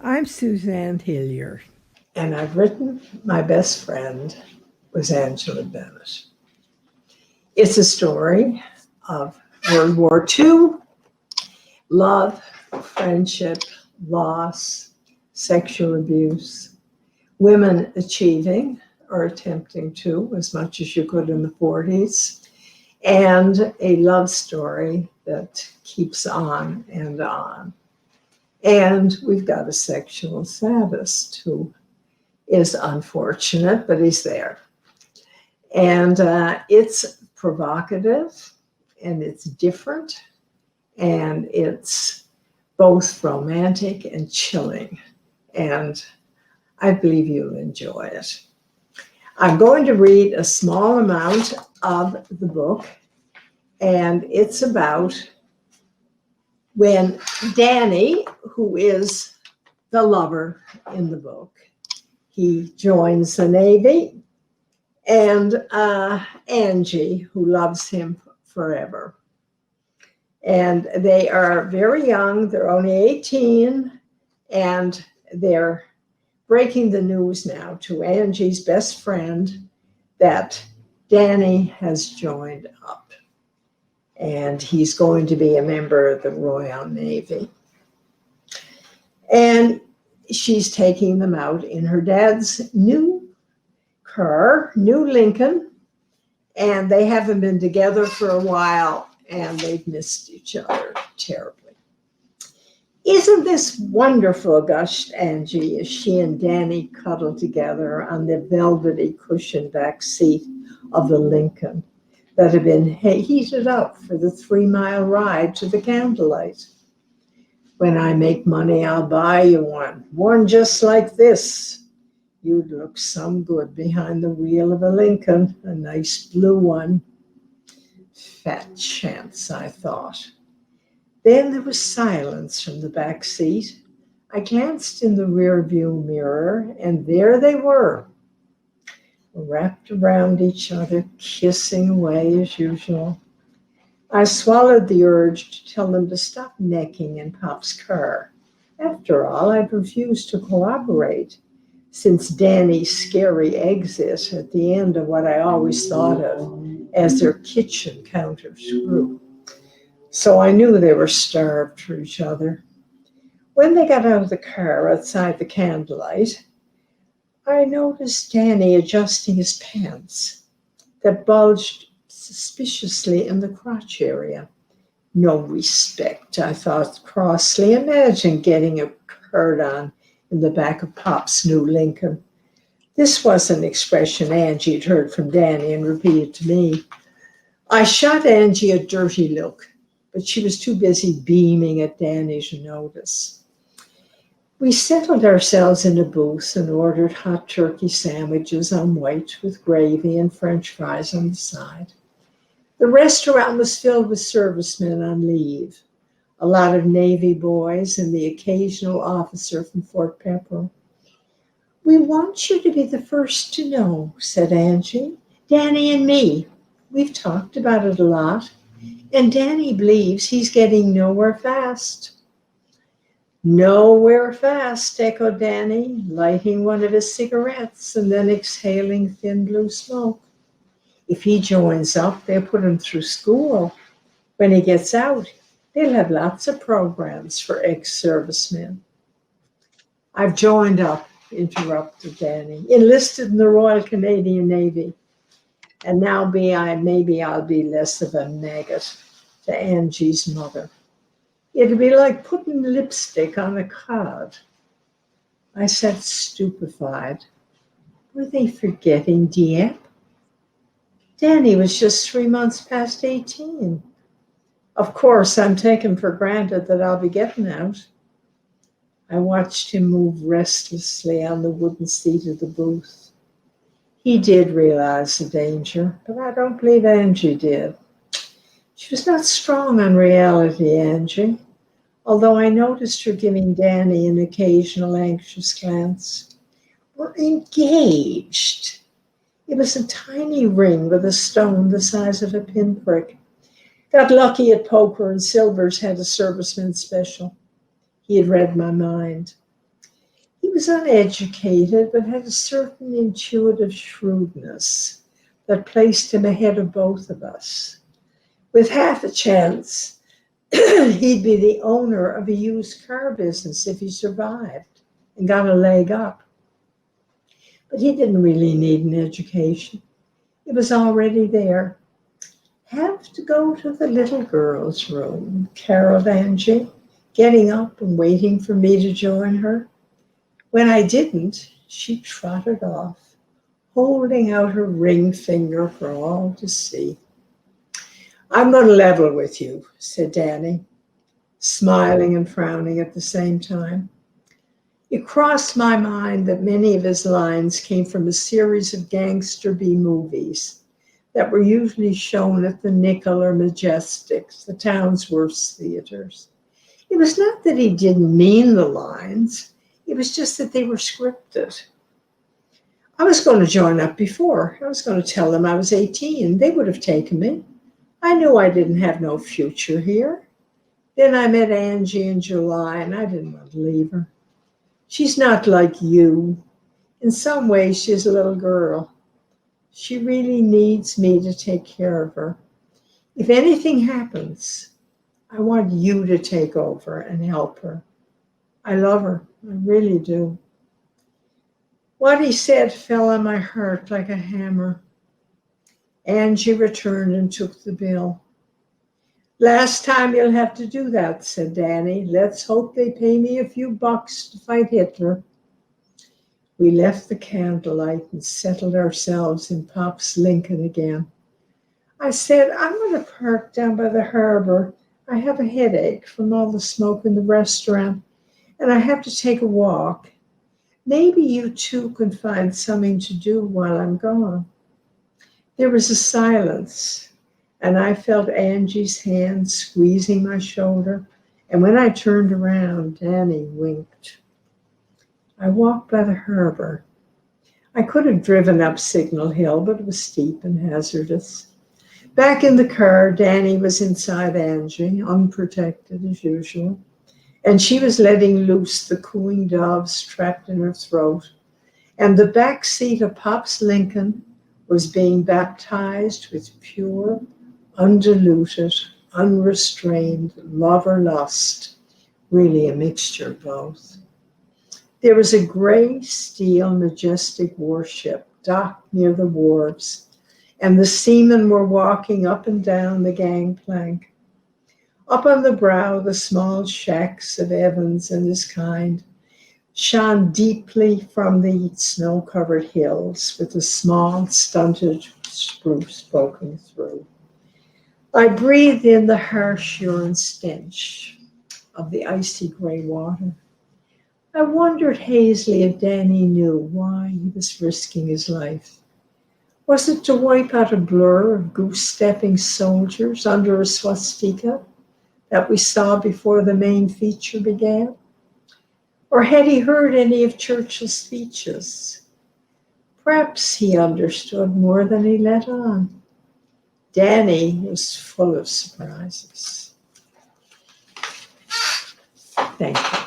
I'm Suzanne Hilliard. And I've written My Best Friend was Angela Bennett. It's a story of World War II, love, friendship, loss, sexual abuse, women achieving or attempting to as much as you could in the 40s, and a love story that keeps on and on. And we've got a sexual sadist who is unfortunate, but he's there. And it's provocative and it's different and it's both romantic and chilling. And I believe you'll enjoy it. I'm going to read a small amount of the book, and it's about when Danny, who is the lover in the book, he joins the Navy, and Angie, who loves him forever. And they are very young, they're only 18, and they're breaking the news now to Angie's best friend that Danny has joined up and he's going to be a member of the Royal Navy. And she's taking them out in her dad's new car, new Lincoln, and they haven't been together for a while and they've missed each other terribly. Isn't this wonderful, gushed Angie as she and Danny cuddled together on the velvety cushioned back seat of the Lincoln that had been heated up for the 3-mile ride to the Candlelight. When I make money, I'll buy you one just like this. You'd look some good behind the wheel of a Lincoln, a nice blue one. Fat chance, I thought. Then there was silence from the back seat. I glanced in the rear view mirror, and there they were, wrapped around each other, kissing away as usual. I swallowed the urge to tell them to stop necking in Pop's car. After all, I'd refused to cooperate since Danny's scary exit at the end of what I always thought of as their kitchen counter screw. So I knew they were starved for each other. When they got out of the car outside the Candlelight, I noticed Danny adjusting his pants that bulged suspiciously in the crotch area. No respect, I thought crossly. Imagine getting a hurt on in the back of Pop's new Lincoln. This was an expression Angie had heard from Danny and repeated to me. I shot Angie a dirty look, but she was too busy beaming at Danny to notice. We settled ourselves in a booth and ordered hot turkey sandwiches on white with gravy and French fries on the side. The restaurant was filled with servicemen on leave, a lot of Navy boys and the occasional officer from Fort Pepperell. We want you to be the first to know, said Angie. Danny and me. We've talked about it a lot, and Danny believes he's getting nowhere fast. Nowhere fast, echoed Danny, lighting one of his cigarettes and then exhaling thin blue smoke. If he joins up, they'll put him through school. When he gets out, they'll have lots of programs for ex-servicemen. I've joined up, interrupted Danny, enlisted in the Royal Canadian Navy. And now maybe I'll be less of a maggot to Angie's mother. It'd be like putting lipstick on a cod. I sat stupefied. Were they forgetting Dieppe? Danny was just 3 months past 18. Of course, I'm taking for granted that I'll be getting out. I watched him move restlessly on the wooden seat of the booth. He did realize the danger, but I don't believe Angie did. She was not strong on reality, Angie, although I noticed her giving Danny an occasional anxious glance. We're engaged. It was a tiny ring with a stone the size of a pinprick. Got lucky at poker, and Silvers had a serviceman special. He had read my mind. was uneducated, but had a certain intuitive shrewdness that placed him ahead of both of us. With half a chance, he'd be the owner of a used car business if he survived and got a leg up. But he didn't really need an education. It was already there. Have to go to the little girl's room, caroled Angie, getting up and waiting for me to join her. When I didn't, she trotted off, holding out her ring finger for all to see. I'm going to level with you, said Danny, smiling and frowning at the same time. It crossed my mind that many of his lines came from a series of gangster B movies that were usually shown at the Nickel or Majestics, the town's worst theaters. It was not that he didn't mean the lines, it was just that they were scripted. I was going to join up before. I was going to tell them I was 18. They would have taken me. I knew I didn't have no future here. Then I met Angie in July, and I didn't want to leave her. She's not like you. In some ways, she's a little girl. She really needs me to take care of her. If anything happens, I want you to take over and help her. I love her. I really do. What he said fell on my heart like a hammer. Angie returned and took the bill. Last time you'll have to do that, said Danny. Let's hope they pay me a few bucks to fight Hitler. We left the candlelight and settled ourselves in Pop's Lincoln again. I said, I'm going to park down by the harbor. I have a headache from all the smoke in the restaurant, and I have to take a walk. Maybe you two can find something to do while I'm gone. There was a silence, and I felt Angie's hand squeezing my shoulder, and when I turned around, Danny winked. I walked by the harbor. I could have driven up Signal Hill, but it was steep and hazardous. Back in the car, Danny was inside Angie, unprotected as usual, and she was letting loose the cooing doves trapped in her throat. And the back seat of Pop's Lincoln was being baptized with pure, undiluted, unrestrained lover lust, really a mixture of both. There was a gray steel majestic warship docked near the wharves, and the seamen were walking up and down the gangplank. Up on the brow, the small shacks of Evans and his kind shone deeply from the snow-covered hills with a small, stunted spruce poking through. I breathed in the harsh urine stench of the icy gray water. I wondered hazily if Danny knew why he was risking his life. Was it to wipe out a blur of goose-stepping soldiers under a swastika that we saw before the main feature began? Or had he heard any of Churchill's speeches? Perhaps he understood more than he let on. Danny was full of surprises. Thank you.